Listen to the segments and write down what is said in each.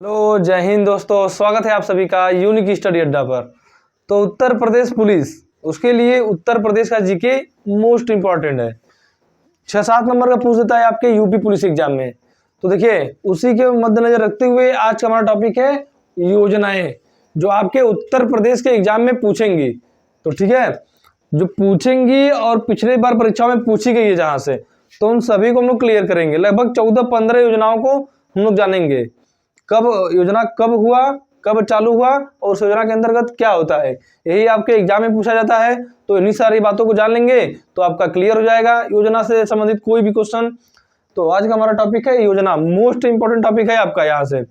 Hello, जय हिंद दोस्तों। स्वागत है आप सभी का यूनिक स्टडी अड्डा पर। तो उत्तर प्रदेश पुलिस, उसके लिए उत्तर प्रदेश का जीके मोस्ट इंपॉर्टेंट है। 6-7 नंबर का पूछ देता है आपके यूपी पुलिस एग्जाम में। तो देखिए, उसी के मद्देनजर रखते हुए आज का हमारा टॉपिक है योजनाएं, जो आपके उत्तर प्रदेश के एग्जाम में पूछेंगी। तो ठीक है, जो पूछेंगी और पिछले बार परीक्षाओं में पूछी गई है जहां से, तो उन सभी को हम लोग क्लियर करेंगे। लगभग 14-15 योजनाओं को हम लोग जानेंगे। कब योजना कब हुआ, कब चालू हुआ और उस योजना के अंतर्गत क्या होता है, यही आपके एग्जाम में पूछा जाता है। तो इन्हीं सारी बातों को जान लेंगे तो आपका क्लियर हो जाएगा योजना से संबंधित कोई भी क्वेश्चन। तो आज का हमारा टॉपिक है योजना, मोस्ट इंपॉर्टेंट टॉपिक है आपका यहाँ से।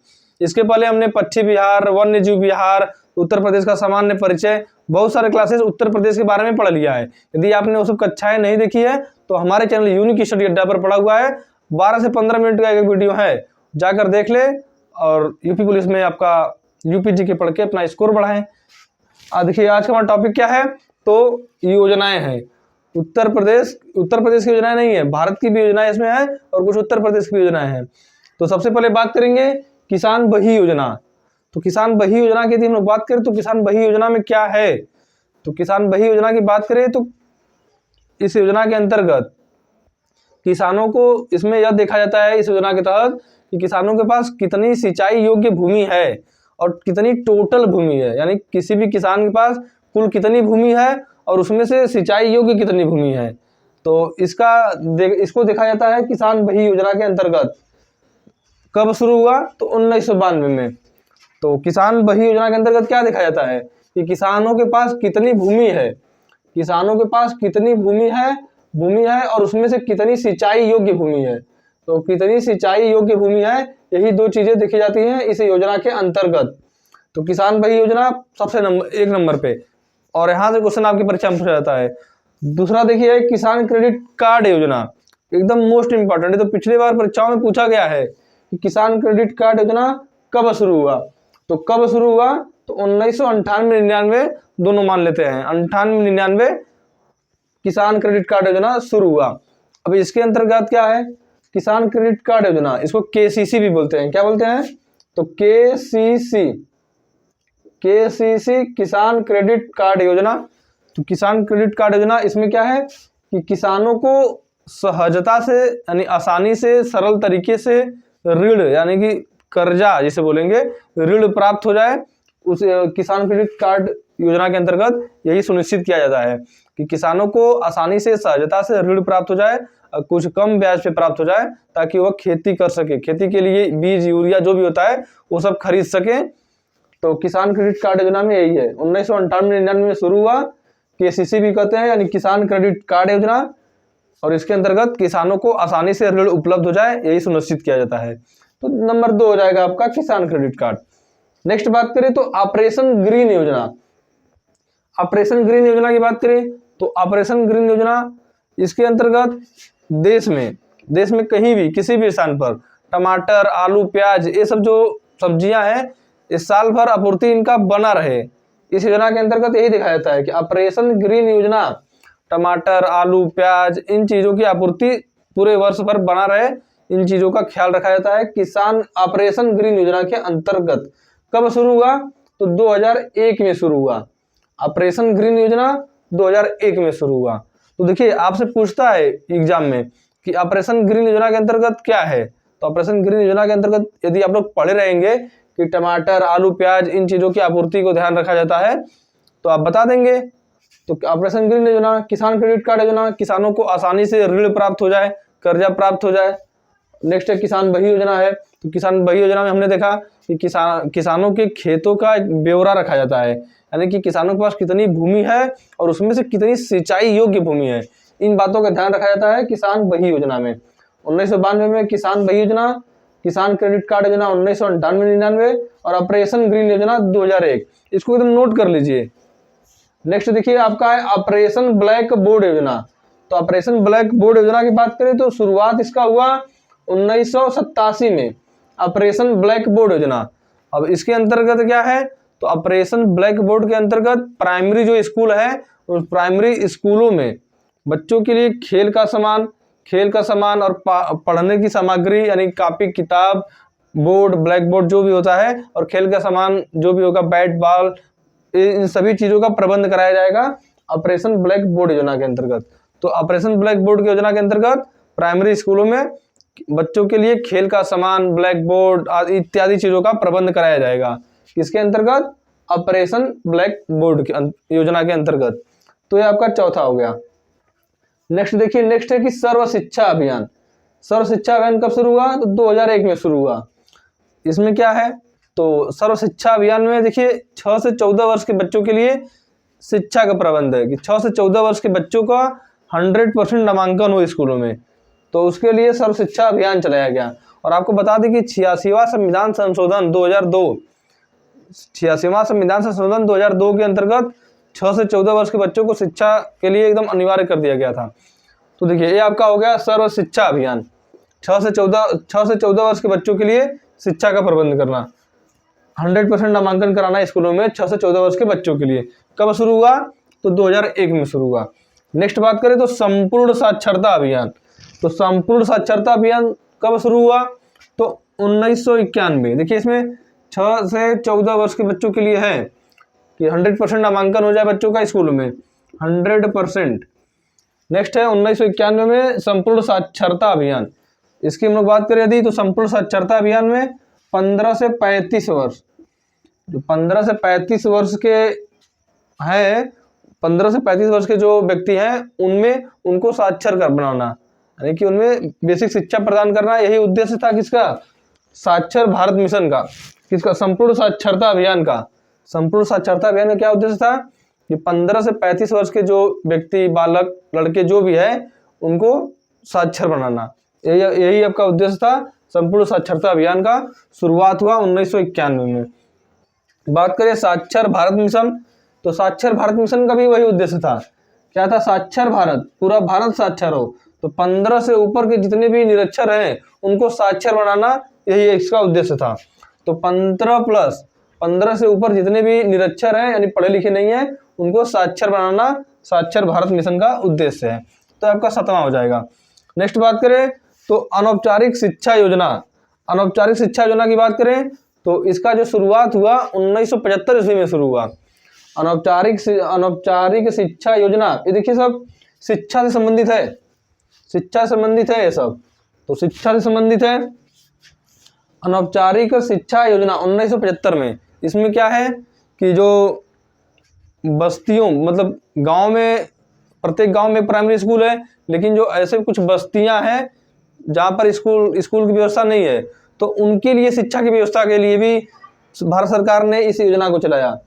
इसके पहले हमने पक्षी विहार, वन्य जीव विहार, उत्तर प्रदेश का सामान्य परिचय, बहुत सारे क्लासेस उत्तर प्रदेश के बारे में पढ़ लिया है। यदि आपने वो सब कक्षाएं नहीं देखी है तो हमारे चैनल यूनिक स्टडी अड्डा पर पड़ा हुआ है। 12 से 15 मिनट का एक वीडियो है, जाकर देख ले और यूपी पुलिस में आपका यूपी जी के पढ़ के अपना स्कोर बढ़ाएं। देखिए, आज का हमारा टॉपिक क्या है, तो योजनाएं हैं। उत्तर प्रदेश की योजनाएं नहीं है, भारत की भी योजनाएं इसमें है और कुछ उत्तर प्रदेश की योजनाएं हैं। तो सबसे पहले बात करेंगे किसान बही योजना। तो किसान बही योजना की यदि हम लोग बात करें तो किसान बही योजना में क्या है, तो किसान बही योजना की बात करें तो इस योजना के अंतर्गत किसानों को इसमें यह देखा जाता है, इस योजना के तहत, कि किसानों के पास कितनी सिंचाई योग्य भूमि है और कितनी टोटल भूमि है, यानी किसी भी किसान के पास कुल कितनी भूमि है और उसमें से सिंचाई योग्य कितनी भूमि है। तो इसको देखा जाता है किसान बही योजना के अंतर्गत। कब शुरू हुआ, तो 1992 में। तो किसान बही योजना के अंतर्गत क्या देखा जाता है कि किसानों के पास कितनी भूमि है, किसानों के पास कितनी भूमि है और उसमें से कितनी सिंचाई योग्य भूमि है। तो कितनी सिंचाई योग्य भूमि है, यही दो चीजें देखी जाती हैं इस योजना के अंतर्गत। तो किसान बही योजना सबसे एक नंबर पे, और यहाँ से क्वेश्चन आपकी परीक्षा में पूछा जाता है। दूसरा देखिए, किसान क्रेडिट कार्ड योजना, एकदम मोस्ट इंपॉर्टेंट है। तो पिछली बार परीक्षाओं में पूछा गया है कि किसान क्रेडिट कार्ड योजना कब शुरू हुआ। तो कब शुरू हुआ, तो 1998-99 दोनों मान लेते हैं, 98-99 किसान क्रेडिट कार्ड योजना शुरू हुआ। अब इसके अंतर्गत क्या है, किसान क्रेडिट कार्ड योजना, इसको केसीसी भी बोलते हैं। क्या बोलते हैं, तो केसीसी किसान क्रेडिट कार्ड योजना। तो किसान क्रेडिट कार्ड योजना, इसमें क्या है कि किसानों को सहजता से, यानी आसानी से, सरल तरीके से ऋण, यानी कि कर्जा जिसे बोलेंगे, ऋण प्राप्त हो जाए। उस किसान क्रेडिट कार्ड योजना के अंतर्गत यही सुनिश्चित किया जाता है कि किसानों को आसानी से, सहजता से ऋण प्राप्त हो जाए, कुछ कम ब्याज पे प्राप्त हो जाए, ताकि वह खेती कर सके, खेती के लिए बीज, यूरिया जो भी होता है वो सब खरीद सके। तो किसान क्रेडिट कार्ड योजना में यही है, 1998-99 में शुरू हुआ, केसीसी भी कहते हैं, यानी किसान क्रेडिट कार्ड योजना। और इसके अंतर्गत किसानों को आसानी से ऋण उपलब्ध हो जाए, यही सुनिश्चित किया जाता है। तो नंबर 2 हो जाएगा आपका किसान क्रेडिट कार्ड। नेक्स्ट बात करें तो ऑपरेशन ग्रीन योजना। ऑपरेशन ग्रीन योजना की बात करें तो ऑपरेशन ग्रीन योजना, इसके अंतर्गत देश में कहीं भी, किसी भी स्थान पर टमाटर, आलू, प्याज, ये सब जो सब्जियां हैं, इस साल भर आपूर्ति इनका बना रहे। इस योजना के अंतर्गत यही देखा जाता है कि ऑपरेशन ग्रीन योजना, टमाटर, आलू, प्याज, इन चीजों की आपूर्ति पूरे वर्ष भर बना रहे, इन चीजों का ख्याल रखा जाता है किसान ऑपरेशन ग्रीन योजना के अंतर्गत। कब शुरू हुआ, तो 2001 में शुरू हुआ। ऑपरेशन ग्रीन योजना 2001 में शुरू हुआ। तो देखिए, आपसे पूछता है एग्जाम में कि ऑपरेशन ग्रीन योजना के अंतर्गत क्या है। तो ऑपरेशन ग्रीन योजना के अंतर्गत यदि आप लोग पढ़े रहेंगे कि टमाटर, आलू, प्याज, इन चीजों की आपूर्ति को ध्यान रखा जाता है, तो आप बता देंगे। तो ऑपरेशन ग्रीन योजना, किसान क्रेडिट कार्ड योजना, किसानों को आसानी से ऋण प्राप्त हो जाए, कर्जा प्राप्त हो जाए। नेक्स्ट है किसान बही योजना है। तो किसान बही योजना में हमने देखा कि किसानों के खेतों का ब्यौरा रखा जाता है, यानी कि किसानों के पास कितनी भूमि है और उसमें से कितनी सिंचाई योग्य भूमि है, इन बातों का ध्यान रखा जाता है किसान बही योजना में। 1992 में किसान बही योजना, किसान क्रेडिट कार्ड योजना 1998-99 और ऑपरेशन ग्रीन योजना 2001। इसको एकदम नोट कर लीजिए। नेक्स्ट देखिए आपका है ऑपरेशन ब्लैक बोर्ड योजना। तो ऑपरेशन ब्लैक बोर्ड योजना की बात करें तो शुरुआत इसका हुआ 1987 में, ऑपरेशन ब्लैक बोर्ड योजना। अब इसके अंतर्गत क्या है, तो ऑपरेशन ब्लैक बोर्ड के अंतर्गत प्राइमरी जो स्कूल है, उस प्राइमरी स्कूलों में बच्चों के लिए खेल का सामान और पढ़ने की सामग्री, यानी कॉपी, किताब, बोर्ड, ब्लैक बोर्ड जो भी होता है, और खेल का सामान जो भी होगा, बैट बॉल, इन सभी चीजों का प्रबंध कराया जाएगा ऑपरेशन ब्लैक बोर्ड योजना के अंतर्गत। तो ऑपरेशन ब्लैक बोर्ड की योजना के अंतर्गत प्राइमरी स्कूलों में बच्चों के लिए खेल का सामान, ब्लैक बोर्ड इत्यादि चीजों का प्रबंध कराया जाएगा। किसके अंतर्गत? ऑपरेशन ब्लैक बोर्ड की योजना के अंतर्गत। तो ये आपका चौथा हो गया। नेक्स्ट देखिए, नेक्स्ट है कि सर्व शिक्षा अभियान। सर्व शिक्षा अभियान कब शुरू हुआ? तो 2001 में शुरू हुआ। इसमें क्या है? तो सर्व शिक्षा अभियान में देखिए 6 से 14 वर्ष के बच्चों के लिए शिक्षा का प्रबंध है कि 6 से 14 वर्ष के बच्चों का 100% नामांकन हो स्कूलों में। तो उसके लिए सर्व शिक्षा अभियान चलाया गया। और आपको बता दें कि 86वां संविधान संशोधन 2002, 86वां संविधान संशोधन 2002 के अंतर्गत 6 से 14 वर्ष के बच्चों को शिक्षा के लिए एकदम अनिवार्य कर दिया गया था। तो देखिए ये आपका हो गया सर्व शिक्षा अभियान। 6 से 14 वर्ष के बच्चों के लिए शिक्षा का प्रबंध करना, 100% नामांकन कराना स्कूलों में 6 से 14 वर्ष के बच्चों के लिए। कब शुरू हुआ? तो 2001 में शुरू हुआ। नेक्स्ट बात करें तो संपूर्ण साक्षरता अभियान। तो संपूर्ण साक्षरता अभियान कब शुरू हुआ? तो 1991। देखिए इसमें 6 से 14 वर्ष के बच्चों के लिए है कि 100% नामांकन हो जाए बच्चों का स्कूल में, 100%। नेक्स्ट है 1991 में संपूर्ण साक्षरता अभियान। इसकी हम लोग बात करें यदि, तो संपूर्ण साक्षरता अभियान में 15 से 35 वर्ष, जो 15 से 35 वर्ष के हैं, 15 से 35 वर्ष के जो व्यक्ति हैं उनमें उनको साक्षर कर बनाना, यानी कि उनमें बेसिक शिक्षा प्रदान करना। यही उद्देश्य था किसका? साक्षर भारत मिशन का। किसका? संपूर्ण साक्षरता अभियान का। संपूर्ण साक्षरता अभियान का क्या उद्देश्य था? कि 15 से 35 वर्ष के जो व्यक्ति, बालक, लड़के जो भी है, उनको साक्षर बनाना, यही आपका उद्देश्य था। संपूर्ण साक्षरता अभियान का शुरुआत हुआ 1991 में। बात करें साक्षर भारत मिशन, तो साक्षर भारत मिशन का भी वही उद्देश्य था। क्या था? साक्षर भारत, पूरा भारत साक्षर हो। तो 15 से ऊपर के जितने भी निरक्षर हैं उनको साक्षर बनाना, यही इसका उद्देश्य था। तो 15 से ऊपर जितने भी निरक्षर हैं, यानी पढ़े लिखे नहीं है, उनको साक्षर बनाना साक्षर भारत मिशन का उद्देश्य है। तो आपका 7वां हो जाएगा। नेक्स्ट बात करें तो अनौपचारिक शिक्षा योजना। अनौपचारिक शिक्षा योजना की बात करें तो इसका जो शुरुआत हुआ 1975 ईस्वी में शुरू हुआ। अनौपचारिक शिक्षा योजना, ये देखिए सब शिक्षा से संबंधित है, शिक्षा से संबंधित है ये सब। तो शिक्षा से संबंधित है अनौपचारिक शिक्षा योजना 1975 में। इसमें क्या है कि जो बस्तियों, मतलब गांव में, प्रत्येक गांव में प्राइमरी स्कूल है, लेकिन जो ऐसे कुछ बस्तियां हैं जहां पर स्कूल की व्यवस्था नहीं है, तो उनके लिए शिक्षा की व्यवस्था के लिए भी भारत सरकार ने इस योजना को चलाया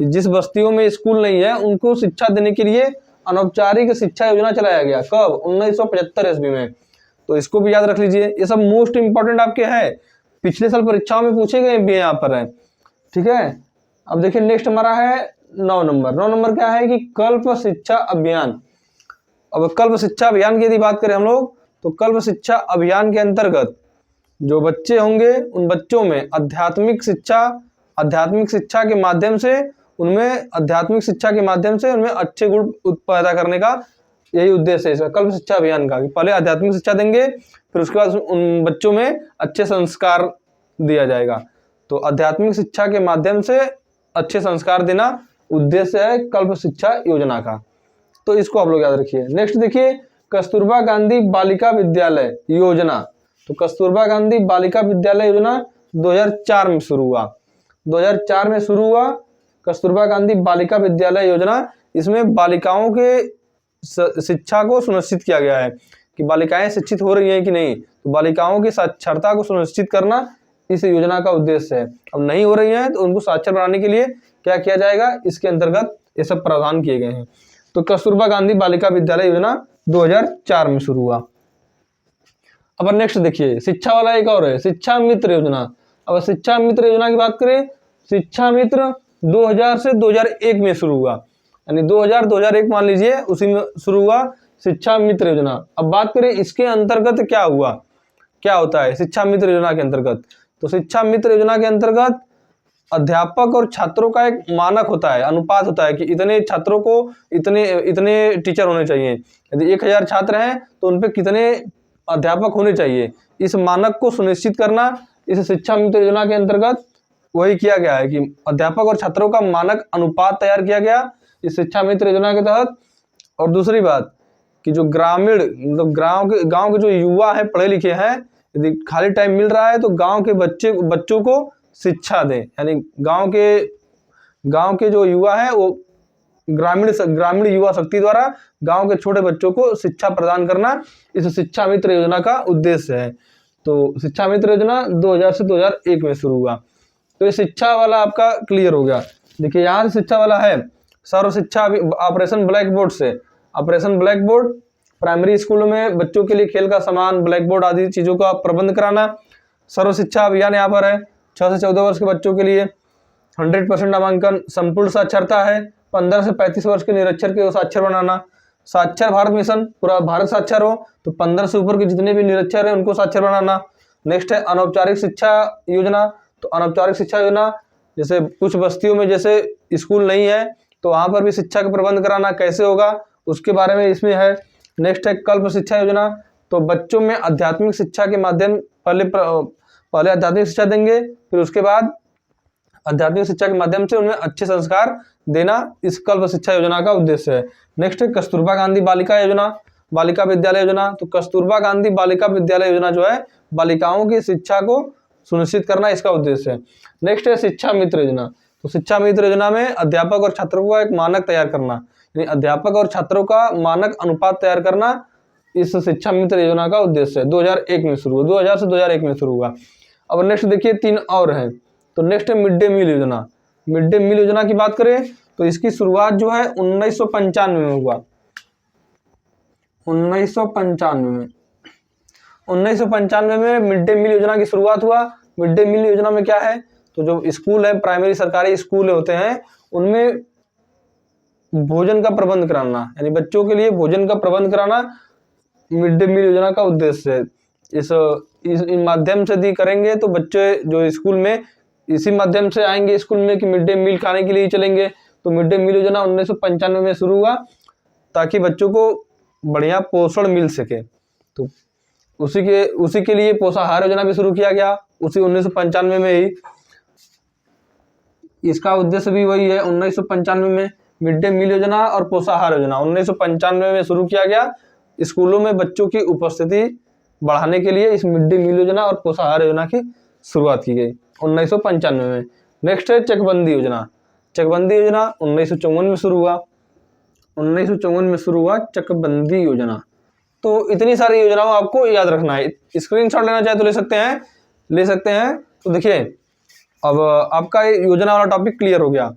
कि जिस बस्तियों में स्कूल नहीं है उनको शिक्षा देने के लिए अनौपचारिक शिक्षा योजना चलाया गया। कब? 1975 ईस्वी में। तो इसको भी याद रख लीजिए, ये सब मोस्ट इंपॉर्टेंट आपके है, पिछले साल परीक्षाओं में पूछे गए भी यहाँ पर है। ठीक है, अब देखिए नेक्स्ट हमारा है 9 नंबर। 9 नंबर क्या है कि कल्प शिक्षा अभियान। अब कल्प शिक्षा अभियान की यदि बात करें हम लोग, तो कल्प शिक्षा अभियान के अंतर्गत जो बच्चे होंगे उन बच्चों में आध्यात्मिक शिक्षा के माध्यम से उनमें अच्छे गुण पैदा करने का यही उद्देश्य है इसका, कल्प शिक्षा अभियान का। पहले आध्यात्मिक शिक्षा देंगे, फिर उसके बाद उन बच्चों में अच्छे संस्कार दिया जाएगा। तो आध्यात्मिक शिक्षा के माध्यम से अच्छे संस्कार देना उद्देश्य है कल्प शिक्षा योजना का। तो इसको आप लोग याद रखिए। नेक्स्ट देखिए कस्तूरबा गांधी बालिका विद्यालय योजना। तो कस्तूरबा गांधी बालिका विद्यालय योजना 2004 में शुरू हुआ। 2004 में शुरू हुआ कस्तूरबा गांधी बालिका विद्यालय योजना। इसमें बालिकाओं के शिक्षा को सुनिश्चित किया गया है कि बालिकाएं शिक्षित हो रही हैं कि नहीं। तो बालिकाओं की साक्षरता को सुनिश्चित करना इस योजना का उद्देश्य है। अब नहीं हो रही हैं तो उनको साक्षर बनाने के लिए क्या किया जाएगा, इसके अंतर्गत ये सब प्रावधान किए गए हैं। तो कस्तूरबा गांधी बालिका विद्यालय योजना 2004 में शुरू हुआ। अब नेक्स्ट देखिए शिक्षा वाला एक और है शिक्षा मित्र योजना। अब शिक्षा मित्र योजना की बात करें, शिक्षा मित्र 2000 से 2001 में शुरू हुआ, यानी 2001 मान लीजिए, उसी में शुरू हुआ शिक्षा मित्र योजना। अब बात करें इसके अंतर्गत क्या हुआ, क्या होता है शिक्षा मित्र योजना के अंतर्गत। तो शिक्षा मित्र योजना के अंतर्गत अध्यापक और छात्रों का एक मानक होता है, अनुपात होता है कि इतने छात्रों को इतने टीचर होने चाहिए। यदि 1000 छात्र हैं तो उन पे कितने अध्यापक होने चाहिए। इस मानक को सुनिश्चित करना इस शिक्षा मित्र योजना के अंतर्गत वही किया गया है कि अध्यापक और छात्रों का मानक अनुपात तैयार किया गया इस शिक्षा मित्र योजना के तहत। और दूसरी बात कि जो ग्रामीण मतलब गांव के जो युवा है, पढ़े लिखे हैं, यदि खाली टाइम मिल रहा है तो गांव के बच्चों को शिक्षा दें, यानी गांव के जो युवा है वो ग्रामीण युवा शक्ति द्वारा गांव के छोटे बच्चों को शिक्षा प्रदान करना इस शिक्षा मित्र योजना का उद्देश्य है। तो शिक्षा मित्र योजना 2000 से 2001 में शुरू हुआ। तो ये शिक्षा वाला आपका क्लियर हो गया। देखिए यहाँ से शिक्षा वाला है सर्व शिक्षा ऑपरेशन ब्लैक बोर्ड से। ऑपरेशन ब्लैक बोर्ड प्राइमरी स्कूलों में बच्चों के लिए खेल का सामान, ब्लैक बोर्ड आदि चीज़ों का प्रबंध कराना। सर्व शिक्षा अभियान यहाँ पर है 6 से 14 वर्ष के बच्चों के लिए 100% नामांकन। संपूर्ण साक्षरता है 15 से 35 वर्ष के निरक्षर के साक्षर बनाना। साक्षर भारत मिशन, पूरा भारत साक्षर हो तो 15 से ऊपर के जितने भी निरक्षर हैं उनको साक्षर बनाना। नेक्स्ट है अनौपचारिक शिक्षा योजना। तो अनौपचारिक शिक्षा योजना जैसे कुछ बस्तियों में जैसे स्कूल नहीं है तो वहाँ पर भी शिक्षा का प्रबंध कराना, कैसे होगा उसके बारे में इसमें है। नेक्स्ट है कल्प शिक्षा योजना। तो बच्चों में आध्यात्मिक शिक्षा के माध्यम पहले आध्यात्मिक शिक्षा देंगे, फिर उसके बाद आध्यात्मिक शिक्षा के माध्यम से उनमें अच्छे संस्कार देना इस कल्प शिक्षा योजना का उद्देश्य है। नेक्स्ट है कस्तूरबा गांधी बालिका योजना, बालिका विद्यालय योजना। तो कस्तूरबा गांधी बालिका विद्यालय योजना जो है बालिकाओं की शिक्षा को सुनिश्चित करना इसका उद्देश्य है। नेक्स्ट है शिक्षा मित्र योजना। तो शिक्षा मित्र योजना में अध्यापक और छात्रों का एक मानक तैयार करना, यानी अध्यापक और छात्रों का मानक अनुपात तैयार करना इस शिक्षा मित्र योजना का उद्देश्य है। 2001 में शुरू हुआ, 2000 से 2001 में शुरू हुआ। अब नेक्स्ट देखिए 3 और हैं। तो नेक्स्ट है मिड डे मील योजना। मिड डे मील योजना की बात करें तो इसकी शुरुआत जो है 1995 में हुआ। 1995 में मिड डे मील योजना की शुरुआत हुआ। मिड डे मील योजना में क्या है, तो जो स्कूल है, प्राइमरी सरकारी स्कूल होते हैं, उनमें भोजन का प्रबंध कराना, यानी बच्चों के लिए भोजन का प्रबंध कराना मिड डे मील योजना का उद्देश्य है। इस माध्यम से यदि करेंगे तो बच्चे जो स्कूल में इसी माध्यम से आएंगे स्कूल में कि मिड डे मील खाने के लिए चलेंगे। तो मिड डे मील योजना 1995 में शुरू हुआ ताकि बच्चों को बढ़िया पोषण मिल सके। तो उसी के लिए पोषाहार योजना भी शुरू किया गया उसी 1995 में ही। इसका उद्देश्य भी वही है। 1995 में मिड डे मील योजना और पोषाहार योजना 1995 में शुरू किया गया। स्कूलों में बच्चों की उपस्थिति बढ़ाने के लिए इस मिड डे मील योजना और पोषाहार योजना की शुरुआत की गई 1995 में। नेक्स्ट है चकबंदी योजना। चकबंदी योजना 1954 में शुरू हुआ। 1954 में शुरू हुआ चकबंदी योजना। तो इतनी सारी योजनाओं आपको याद रखना है। स्क्रीनशॉट लेना चाहे तो ले सकते हैं। तो देखिए अब आपका योजना वाला टॉपिक क्लियर हो गया।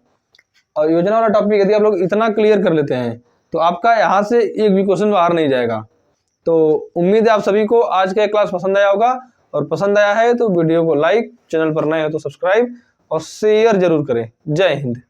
और योजना वाला टॉपिक यदि आप लोग इतना क्लियर कर लेते हैं तो आपका यहाँ से एक भी क्वेश्चन बाहर नहीं जाएगा। तो उम्मीद है आप सभी को आज का क्लास पसंद आया होगा, और पसंद आया है तो वीडियो को लाइक, चैनल पर नए हो तो सब्सक्राइब और शेयर जरूर करें। जय हिंद।